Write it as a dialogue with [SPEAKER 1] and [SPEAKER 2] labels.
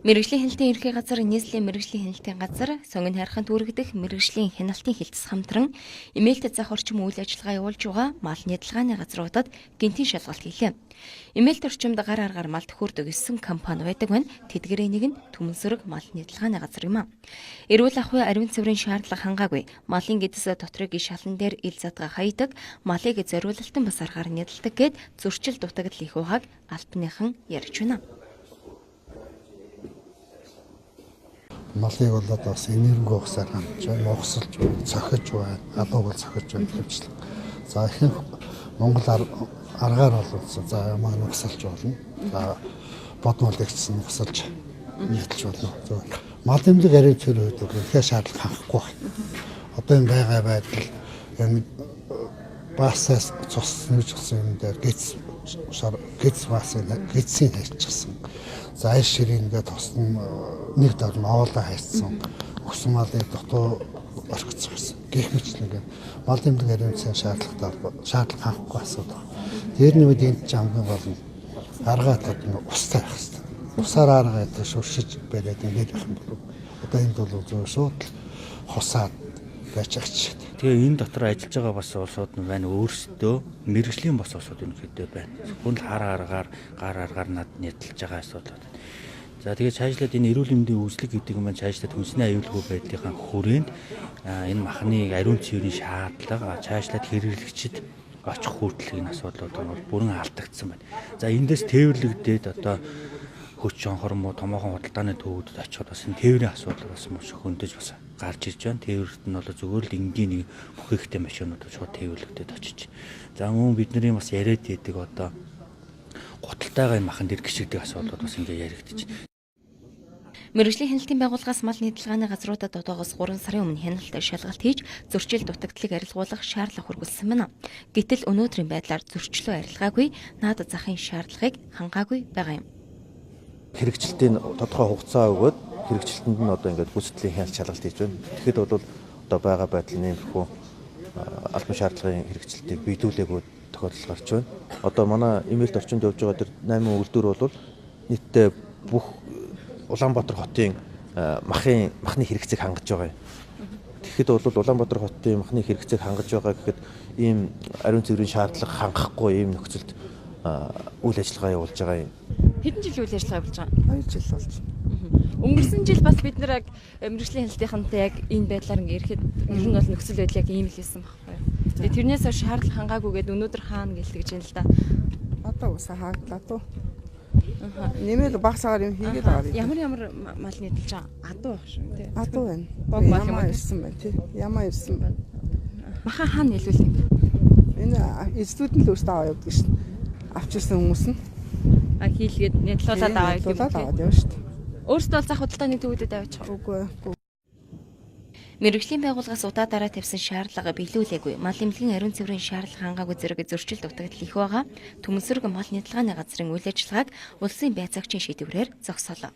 [SPEAKER 1] Мэргэжлийн хяналтын ерхий газар, нийслэлийн мэргэжлийн хяналтын газар, сонгон хайрханд үүрэгдэх мэргэжлийн хяналтын хэлтс хамтран эмээлтэд зах орчим үйл ажиллагаа явуулж байгаа мал нядалгааны газруудад гинтийн шалгалт хийлээ. Эмээлт орчимд гар аргаар мал төхөрдөг 9 компани байдаг байна. Тэдгээрээ нэг нь Түмэнсүрэг мал нядалгааны газар юм а. Эрүүл ахуй ариун цэврийн шаардлага хангаагүй. Малын гэдэс дотрыг шалан дээр ил задгаа хаядаг, малыг зориулалтан бас аргаар нядалдаг гэд зөрчил дутагдал их байгааг албаныхан ярьж байна.
[SPEAKER 2] Малыг бол одоо бас энерги ухсаар хандж байна, ухсалж байна, цохиж байна, алууг бол цохиж байна гэвчлээ. За ихэнх Монгол аргаар бол за маань ухсалж болно. За бодмол ихсэн ухсалж нийтэлж болно. Мал эмнэлэг ариун цэврийн хувьд бол ихэ шаардлага хангахгүй байна. Одоо энэ байгаа байдал энэ басаас цус нүүж гсэн юм дээр гэц басын гэцсийн хайчсан. За айш ширээндээ тосн нэг дор моолоо хайцсан. Өгсөн малын дотоо орхицсан байсан. Гэх мэт нэг мал эмнэлэг ариун цэврийн шаардлага хангахгүй асуудал. Тэрний үед энэ замгийн болно. Аргаа тод устай байх хэрэгтэй. Усаар аргаад шуршиж бариад ингээд байх юм бол одоо энд бол зөв шууд хосаад байцаагч.
[SPEAKER 3] Тэгээ энэ дотор ажиллаж байгаа бас улсууд нь байна өөрсдөө мэргэжлийн бас улсууд ерөнхийдөө байна. Хүн гар аргаар над нядалж байгаа асуудал. За тэгээ цаашлаад энэ эрүүл мэндийн үйлчлэг гэдэг юм байна цаашлаад хүнсний аюулгүй байдлынхаа хүрээнд энэ махны ариун цэврийн шаардлага цаашлаад хэрэглэгчид очих хүртэл энэ асуудлууд нь бүрэн алдагдсан байна. За эндээс тээвэрлэгдээд одоо хүч онхормоо томоохон худалдааны төвүүдэд очиход бас энэ тээврийн асуудал бас маш хөндөж бас гарч ирж байна. Тээвэрт нь бол зүгээр л энгийн нэг бүхэхтэй машинууд шууд тээвэрлэгдээд очиж. За мөн бидний бас яриад идэг одоо гуталтайгаа энэ махан дээр гიშгдэг асуудлууд бас ингээ яригдчих.
[SPEAKER 1] Мэргэжлийн хяналтын байгууллагаас мал нядалгааны газруудад одоогоос 3 сарын өмнө хяналт шалгалт хийж зөрчил дутагдлыг арилгуулах шаардлага хүргэлсэн байна. Гэтэл өнөөдрийн байдлаар зөрчлөө арилгаагүй, наад захын шаардлагыг хангаагүй байгаа юм.
[SPEAKER 4] Хэрэгжилтийн тодорхой хугацаа өгөөд хэрэгжилтэнд нь одоо ингээд гүйцэтгэлийн хяналт шалгалт хийж байна. Тэгэхэд бол одоо байгаа байдал нэмэрхүү албан шаардлагын хэрэгжилтийг биелүүлээгүй тохиолдол гарч байна. Одоо манай эмээлт орчинд явж байгаа тэр 8 үйлдвэр бол нийтдээ бүх Улаанбаатар хотын махны хэрэгцээг хангаж байгаа юм. Тэгэхэд бол Улаанбаатар хотын махны хэрэгцээг хангаж байгаа гэхэд ийм ариун цэврийн шаардлага хангахгүй ийм нөхцөлд үйл ажиллагаа явуулж байгаа юм.
[SPEAKER 1] Хэдэн жил үйл ажиллагаа явуулж байгаа?
[SPEAKER 5] 2 жил болж.
[SPEAKER 1] Өнгөрсөн жил бас бид нэр мэргэжлийн хяналтынхантай яг энэ байдлаар ирэхэд ер нь бол нөхцөл байдал яг ийм л байсан байхгүй юу. Тэгээ тэрнээс хойш шаардлага хангаагүйгээд өнөөдөр хаана гэлтэж байна л да.
[SPEAKER 5] Одоо усаа хааглаа туу. Нэмэл багсаагаар юм хийгээд байгаа юм.
[SPEAKER 1] Ямар мал нядалж байгаа? Адуу байх шүү тий.
[SPEAKER 5] Адуу байна.
[SPEAKER 1] Бог мал юм
[SPEAKER 5] Ямаа ирсэн байна тий. Ямаа ирсэн байна.
[SPEAKER 1] Маха хаана нийлүүлнэ?
[SPEAKER 5] Энэ эзлүүд нь л өөртөө аваа явдаг шин. Авчирсан хүмүүс нь
[SPEAKER 1] Хийлгээд нядалуулаад аваа гэх юм.
[SPEAKER 5] аваад явна шүү дээ.
[SPEAKER 1] Өөрсдөө зах худалдааны төвүүдэд аваачих.
[SPEAKER 5] Үгүй.
[SPEAKER 1] Мэргэжлийн байгууллагаас удаа тавьсан шаардлага биелүүлээгүй. Мал эмнэлгийн ариун цэврийн шаардлага хангаагүй зэрэг зөрчил дутагдал их байгаа. Түмэнсүрэг мал нядалгааны газрын үйл ажиллагааг улсын байцаагчийн шийдвэрээр зогсоолоо.